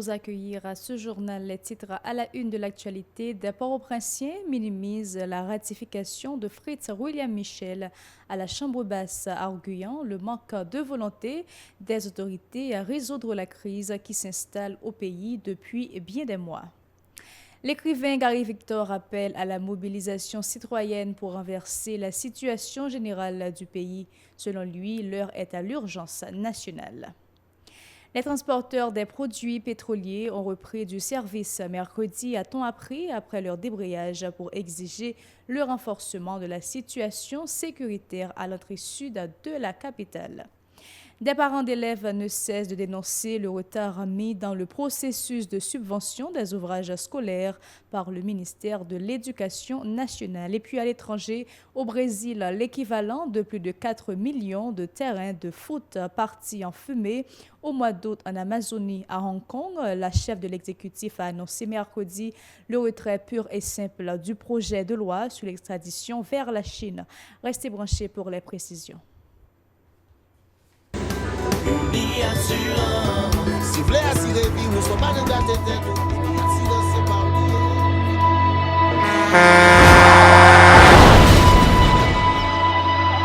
vous accueillir à ce journal. Les titres à la une de l'actualité. Des Port-au-Prince minimise la ratification de Fritz William Michel à la Chambre basse, arguant le manque de volonté des autorités à résoudre la crise qui s'installe au pays depuis bien des mois. L'écrivain Gary Victor appelle à la mobilisation citoyenne pour renverser la situation générale du pays. Selon lui, l'heure est à l'urgence nationale. Les transporteurs des produits pétroliers ont repris du service mercredi à temps après leur débrayage pour exiger le renforcement de la situation sécuritaire à l'entrée sud de la capitale. Des parents d'élèves ne cessent de dénoncer le retard mis dans le processus de subvention des ouvrages scolaires par le ministère de l'Éducation nationale. Et puis à l'étranger, au Brésil, l'équivalent de plus de 4 millions de terrains de foot partis en fumée au mois d'août en Amazonie. À Hong Kong, la chef de l'exécutif a annoncé mercredi le retrait pur et simple du projet de loi sur l'extradition vers la Chine. Restez branchés pour les précisions.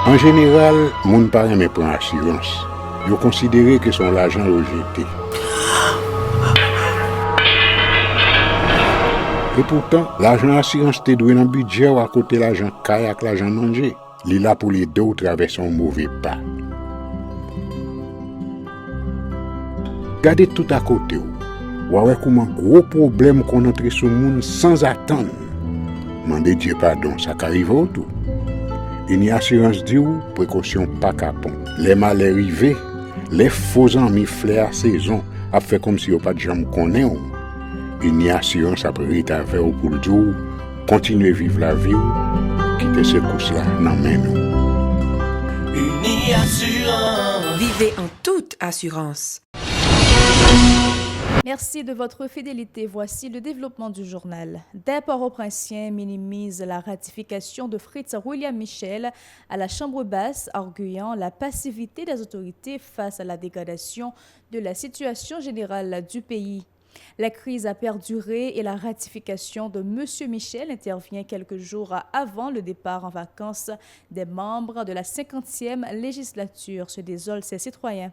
En général, moun pa reme pran assurance. Yo considéré que son l'argent rejeté. Et pourtant, l'argent assurance te doué dans budget ou à côté l'argent kay ak l'argent mangé. Li là pour les deux ou traverser un mauvais pas. Gardez tout à côté ou ouais comme un gros problème qu'on entre sur monde sans attendre. Mandez Dieu pardon, ça arrive au tout. Une assurance dit ou précaution pas capon. Les mal arrivés, les faux amis flair saison a fait comme si on pas de jambe connaît ou. Une assurance après ta faire pour le jour, continuer vivre la vie ou quitter ce course là nan men nous. Uni Assurance. Vivez en toute assurance. Merci de votre fidélité. Voici le développement du journal. Des Port-au-Prince minimise la ratification de Fritz William Michel à la Chambre basse, arguant la passivité des autorités face à la dégradation de la situation générale du pays. La crise a perduré et la ratification de M. Michel intervient quelques jours avant le départ en vacances des membres de la 50e législature, se désolent ces citoyens.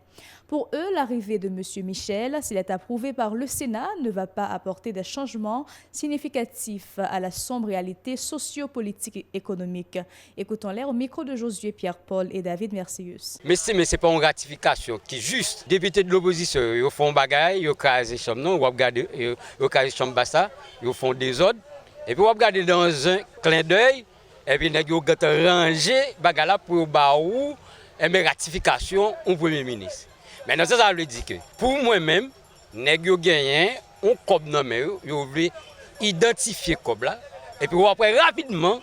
Pour eux, l'arrivée de M. Michel, s'il est approuvé par le Sénat, ne va pas apporter des changements significatifs à la sombre réalité socio-politique et économique. Écoutons-les au micro de Josué Pierre-Paul et David Mercius. Mais c'est pas une ratification qui est juste. Députés de l'opposition, ils font bagaille, ils casent chambre non, ils regardent, ils casent chambre bassa, ils font des ordres. Et puis ils regardent dans un clin d'œil, et puis ils ont rangé bagaille là pour baou et ratification au Premier ministre. Maintenant ça veut dire que pour moi-même, nèg yo gagné on cob nommé yo veut identifier cob là et puis après rapidement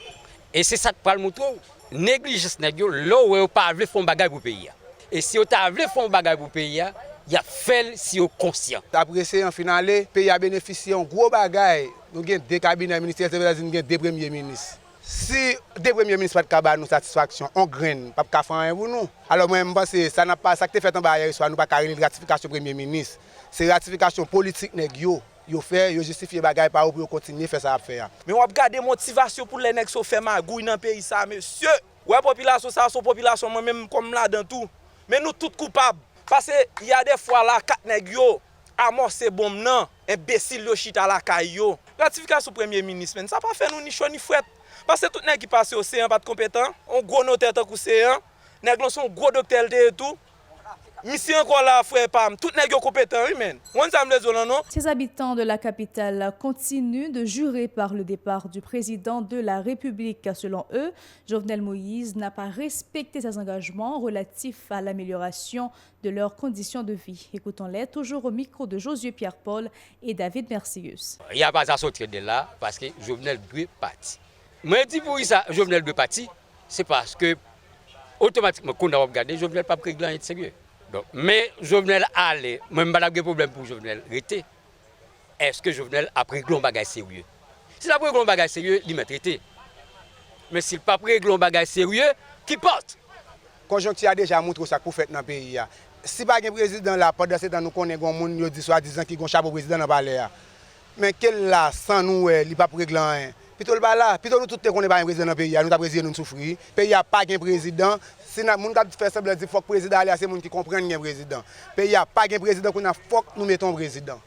et c'est ça que parle moto négligence nèg yo là où pas veut font bagage pour pays. Et si on t'a veut font bagage pour pays, il y a fait si on conscient. Après c'est en finale, pays a bénéficié un gros bagage. Nous avons deux cabinets ministériels, nous avons deux premiers ministres. Si deux premiers ministres pas de cabane nous satisfaction, on graine, pas de faire rien pour nous. Alors moi je pense que ça n'a pas ça que fait en bas hier soir, nous pas carrer ratification premier ministre. C'est ratification politique nèg yo fait, yo justifier bagay pa ou pour continuer faire ça à faire. Mais on regarder motivation pour les nèg so fait magouille dans pays ça monsieur. Ouais population ça son population moi même comme là dans tout. Mais nous tous coupables parce que il y a des fois là quatre nèg yo amorcer bombe nan, imbécile yo chita la kay yo. Ratification premier ministre, mais ça pas fait nous ni chaud ni fouette. Parce que tout nèg qui passe au CN pas de compétent, on gros notaire tant que CN, nèg sont gros docteur et tout. Mission encore là frère Pam, tout nèg compétent oui men. On ça me les non. Ces habitants de la capitale continuent de jurer par le départ du président de la République. Selon eux, Jovenel Moïse n'a pas respecté ses engagements relatifs à l'amélioration de leurs conditions de vie. Écoutons-les toujours au micro de Josué Pierre-Paul et David Mercius. Il n'y a pas à sortir de là parce que Jovenel doit partir. Moi dis pour ça Jovenel doit partir, c'est parce que automatiquement quand on a regardé Jovenel pas pris grand sérieux. Donc, mais Jovenel allait, même pas de problème pour Jovenel rester. Est-ce que Jovenel a pris un bagage sérieux? S'il a pris un bagage sérieux, il m'a traité. Mais s'il n'a pas pris un bagage sérieux, qui porte? Conjoncture a déjà montré ça pour faire dans le pays. si pas un président là, pendant ce temps, nous connaissons un monde qui dit soi-disant qui a un chapeau président dans le palais. Mais quel là, sans nous, il n'est pas pour régler rien. Plutôt le bas là, plutôt nous tous qu'on n'est pas un président dans le pays, nous avons président nous souffrir. Le pays n'a pas un président. Si nous avons fait ça, il faut que le président aille à ces gens qui comprennent qu'il y a un président. Le pays n'a pas un président, il faut que nous mettons un président.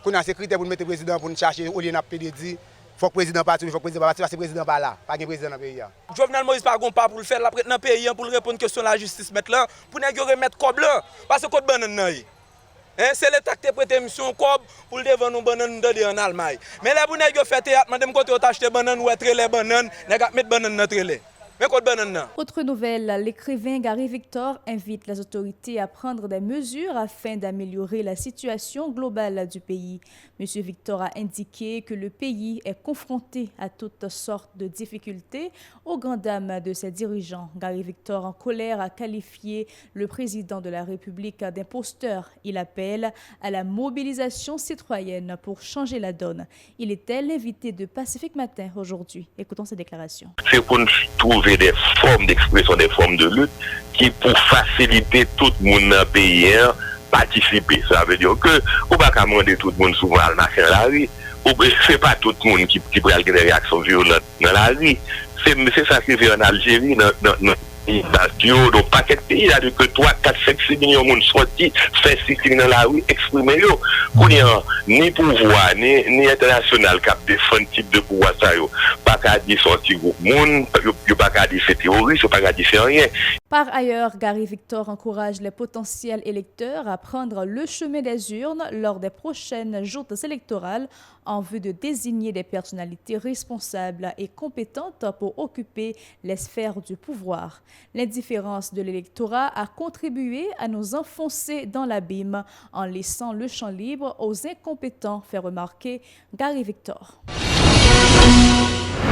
Qu'on a ces critères pour mettre un président pour nous chercher au lieu de PDD. Faut que le président parte, il faut que le président parte, parce que le président pas là, pas un président dans le pays. Jovenel Moïse pas pas pour le faire dans le pays pour répondre à la question de la justice mettre là pour ne remettre cob là parce que code banane là. C'est l'état qui prêté mission cob pour le devant nous banane en Allemagne. Mais là pour nèg yo fait théâtre, madame côté acheter banane ou être les bananes, nèg mettre banane dans trélé. Autre nouvelle, l'écrivain Gary Victor invite les autorités à prendre des mesures afin d'améliorer la situation globale du pays. Monsieur Victor a indiqué que le pays est confronté à toutes sortes de difficultés aux grandes dames de ses dirigeants. Gary Victor, en colère, a qualifié le président de la République d'imposteur. Il appelle à la mobilisation citoyenne pour changer la donne. Il était l'invité de Pacifique Matin aujourd'hui. Écoutons ses déclarations. C'est pour nous trouver des formes d'expression, des formes de lutte qui pour faciliter tout le monde dans le pays participer. Ça veut dire que on ne peut pas demander tout le monde souvent à marcher dans la rue. Ce n'est pas tout le monde qui peut avoir des réactions violentes dans la rue. C'est ça qui fait en Algérie, donc paquet de pays, là, que 3, 4, 5, 6 millions de monde sortis, fait sitting dans la rue, exprimer yo. Ni pouvoir, ni international qui défend type de pouvoir ça yo. Pas qu'à dire sorti groupe monde, pas qu'à dire c'est terroriste, pas qu'à dire c'est rien. Par ailleurs, Gary Victor encourage les potentiels électeurs à prendre le chemin des urnes lors des prochaines joutes électorales en vue de désigner des personnalités responsables et compétentes pour occuper les sphères du pouvoir. L'indifférence de l'électorat a contribué à nous enfoncer dans l'abîme en laissant le champ libre aux incompétents, fait remarquer Gary Victor.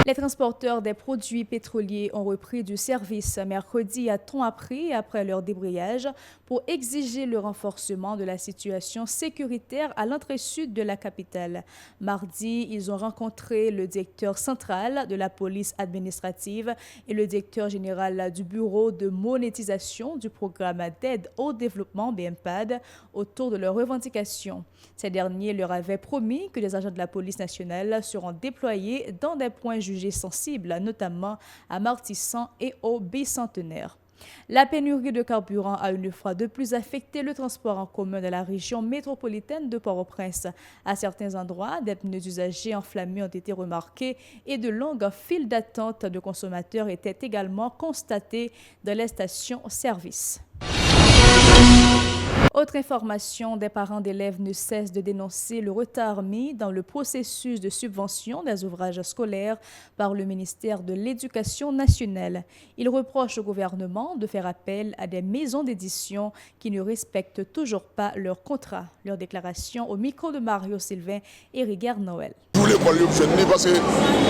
Les transporteurs des produits pétroliers ont repris du service mercredi à ton appris après leur débrayage pour exiger le renforcement de la situation sécuritaire à l'entrée sud de la capitale. Mardi, ils ont rencontré le directeur central de la police administrative et le directeur général du bureau de monétisation du programme d'aide au développement BMPAD autour de leurs revendications. Ces derniers leur avaient promis que les agents de la police nationale seront déployés dans des points jugés sensibles, notamment à Martissan et au Bicentenaire. La pénurie de carburant a une fois de plus affecté le transport en commun de la région métropolitaine de Port-au-Prince. À certains endroits, des pneus usagés enflammés ont été remarqués et de longues files d'attente de consommateurs étaient également constatées dans les stations-service. Autre information, des parents d'élèves ne cessent de dénoncer le retard mis dans le processus de subvention des ouvrages scolaires par le ministère de l'Éducation nationale. Ils reprochent au gouvernement de faire appel à des maisons d'édition qui ne respectent toujours pas leur contrat. Leur déclaration au micro de Mario Sylvain et Rigueur Noël. Pour l'école, parce que,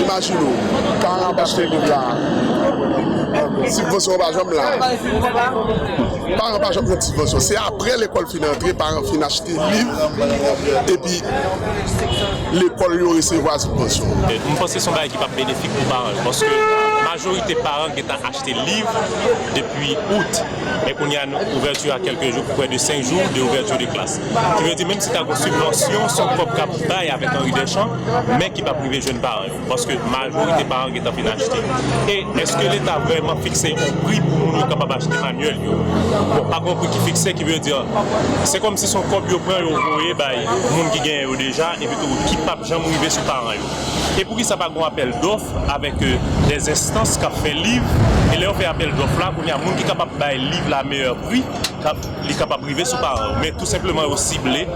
imaginez-vous, quand on a acheté une là, subvention par exemple là, par exemple subvention, c'est après l'école finit entrer, par fin acheter livre, et puis l'école lui recevoir subvention. Je pense que c'est un qui pas bénéfique pour les parents, parce que la majorité des parents qui ont acheté livres depuis août, mais qu'on y a une ouverture à quelques jours, près de 5 jours d'ouverture de classe. Je veux dire, même si tu as une subvention, son propre cap bail avec Henri Deschamps, mais qui va priver les jeunes parents, parce que la majorité des parents qui ont acheté. Et est-ce que l'État a vraiment fixé un prix pour nous capables d'acheter manuel? Bon, pas un prix qui fixé, qui veut dire, c'est comme si son corps prend le voyez, le monde qui gagne déjà, et puis qui ne peut jamais arriver sur les parents. Et pour qui ça va un appel d'offres avec des instances qui ont fait livre, et là on fait appel d'offres là, il y a des gens qui sont capables de livre la meilleure prix, qui sont capables de priver sur les parents. Mais tout simplement au ciblé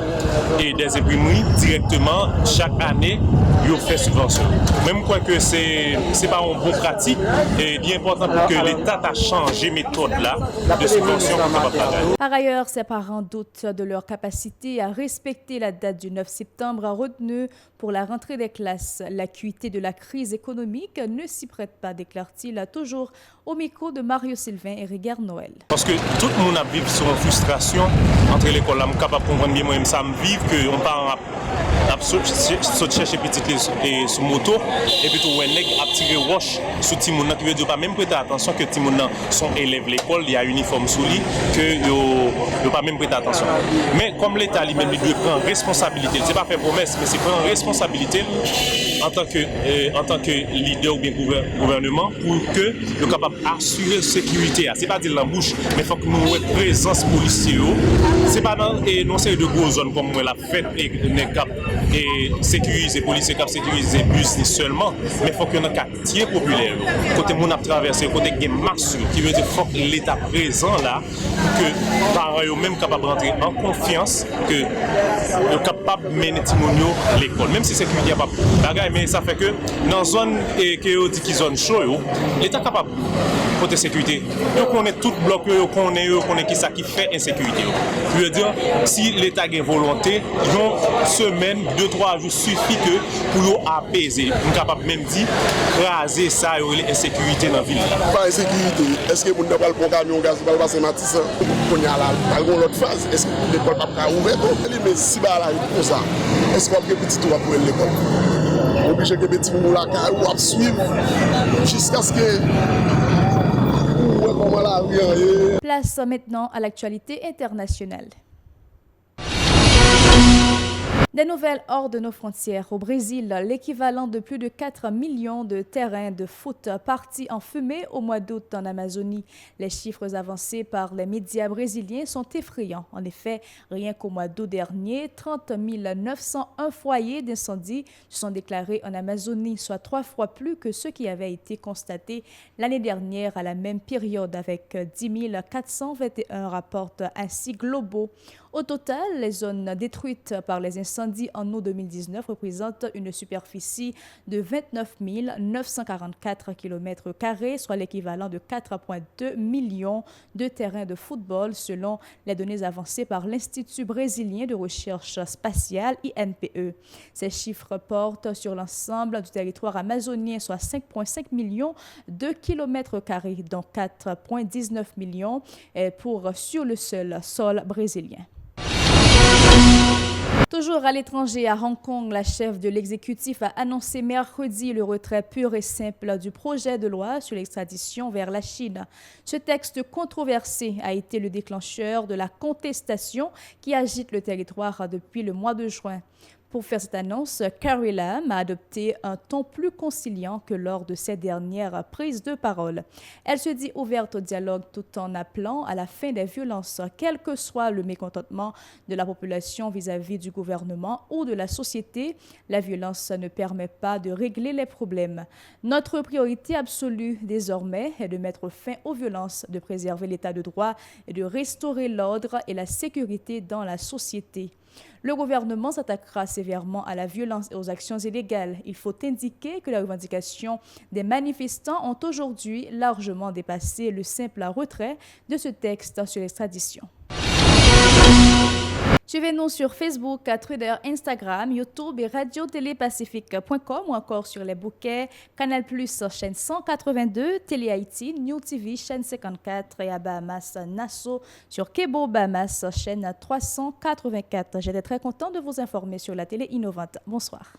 et des imprimeries directement chaque année, ils fait subvention. Même quoi que c'est pas une bonne pratique, et il est important pour que l'État a changé méthode là de subvention pour capable de. Par ailleurs, ces parents doutent de leur capacité à respecter la date du 9 septembre retenue pour la rentrée des classes. L'acuité de la crise économique ne s'y prête pas, déclare-t-il toujours au micro de Mario Sylvain et Rigueur Noël. Parce que tout le monde a vécu sur une frustration entre l'école. Je suis capable de comprendre bien moi-même ça, me vivre qu'on part n'a sauté chercher petit et sous moto et puis tout un nèg a tiré roche sur Timoun qui veut dire pas même prêter attention que Timoun sont élèves l'école, il y a uniforme sous lui que yo pas même prêter attention. Mais comme l'État lui-même il doit prendre responsabilité, c'est pas faire promesse mais c'est prendre responsabilité en tant que leader ou bien gouvernement pour que nous capable assurer la sécurité. C'est pas dire la bouche mais faut que nous ayons présence policière. C'est pas dans non série de grosses zones comme la fête et sécuriser policiers cap sécuriser bus seulement mais faut que dans quartier populaire côté mon a traversé côté gain masse qui veut dire faut que l'État présent là que parents eux même capable rentrer en confiance que capable mener Timonio l'école même si sécurité pas bagaille mais ça fait que dans zone et que dit qui zone chaud l'État capable côté sécurité donc on est tout bloc on est qui ça qui fait insécurité je veux dire si l'État a une volonté une semaine 2-3 jours suffit que pour apaiser on est capable même dire raser ça l'insécurité dans la ville pas insécurité est-ce que vous n'avez pas le camion gaz va passer Matisse on y a là l'autre phase est-ce que l'école pas ouverte mais si bah là comme ça est-ce qu'on peut petit tour pour l'école obligé que petit moun la ou suivre jusqu'à ce que Place maintenant à l'actualité internationale. Des nouvelles hors de nos frontières. Au Brésil, l'équivalent de plus de 4 millions de terrains de foot partis en fumée au mois d'août en Amazonie. Les chiffres avancés par les médias brésiliens sont effrayants. En effet, rien qu'au mois d'août dernier, 30 901 foyers d'incendie se sont déclarés en Amazonie, soit 3 fois plus que ceux qui avaient été constatés l'année dernière à la même période, avec 10 421 rapports ainsi globaux. Au total, les zones détruites par les incendies en août 2019 représentent une superficie de 29 944 km², soit l'équivalent de 4,2 millions de terrains de football, selon les données avancées par l'Institut brésilien de recherche spatiale, INPE. Ces chiffres portent sur l'ensemble du territoire amazonien, soit 5,5 millions de km², dont 4,19 millions sur le seul sol brésilien. Toujours à l'étranger, à Hong Kong, la chef de l'exécutif a annoncé mercredi le retrait pur et simple du projet de loi sur l'extradition vers la Chine. Ce texte controversé a été le déclencheur de la contestation qui agite le territoire depuis le mois de juin. Pour faire cette annonce, Carrie Lam a adopté un ton plus conciliant que lors de ses dernières prises de parole. Elle se dit ouverte au dialogue tout en appelant à la fin des violences, quel que soit le mécontentement de la population vis-à-vis du gouvernement ou de la société. La violence ne permet pas de régler les problèmes. Notre priorité absolue désormais est de mettre fin aux violences, de préserver l'état de droit et de restaurer l'ordre et la sécurité dans la société. Le gouvernement s'attaquera sévèrement à la violence et aux actions illégales. Il faut indiquer que les revendications des manifestants ont aujourd'hui largement dépassé le simple retrait de ce texte sur l'extradition. Suivez-nous sur Facebook, Twitter, Instagram, YouTube et radiotélépacifique.com ou encore sur les bouquets Canal+, chaîne 182, Télé Haïti, New TV, chaîne 54 et à Bahamas, Nassau sur Kebo Bahamas, chaîne 384. J'étais très content de vous informer sur la télé innovante. Bonsoir.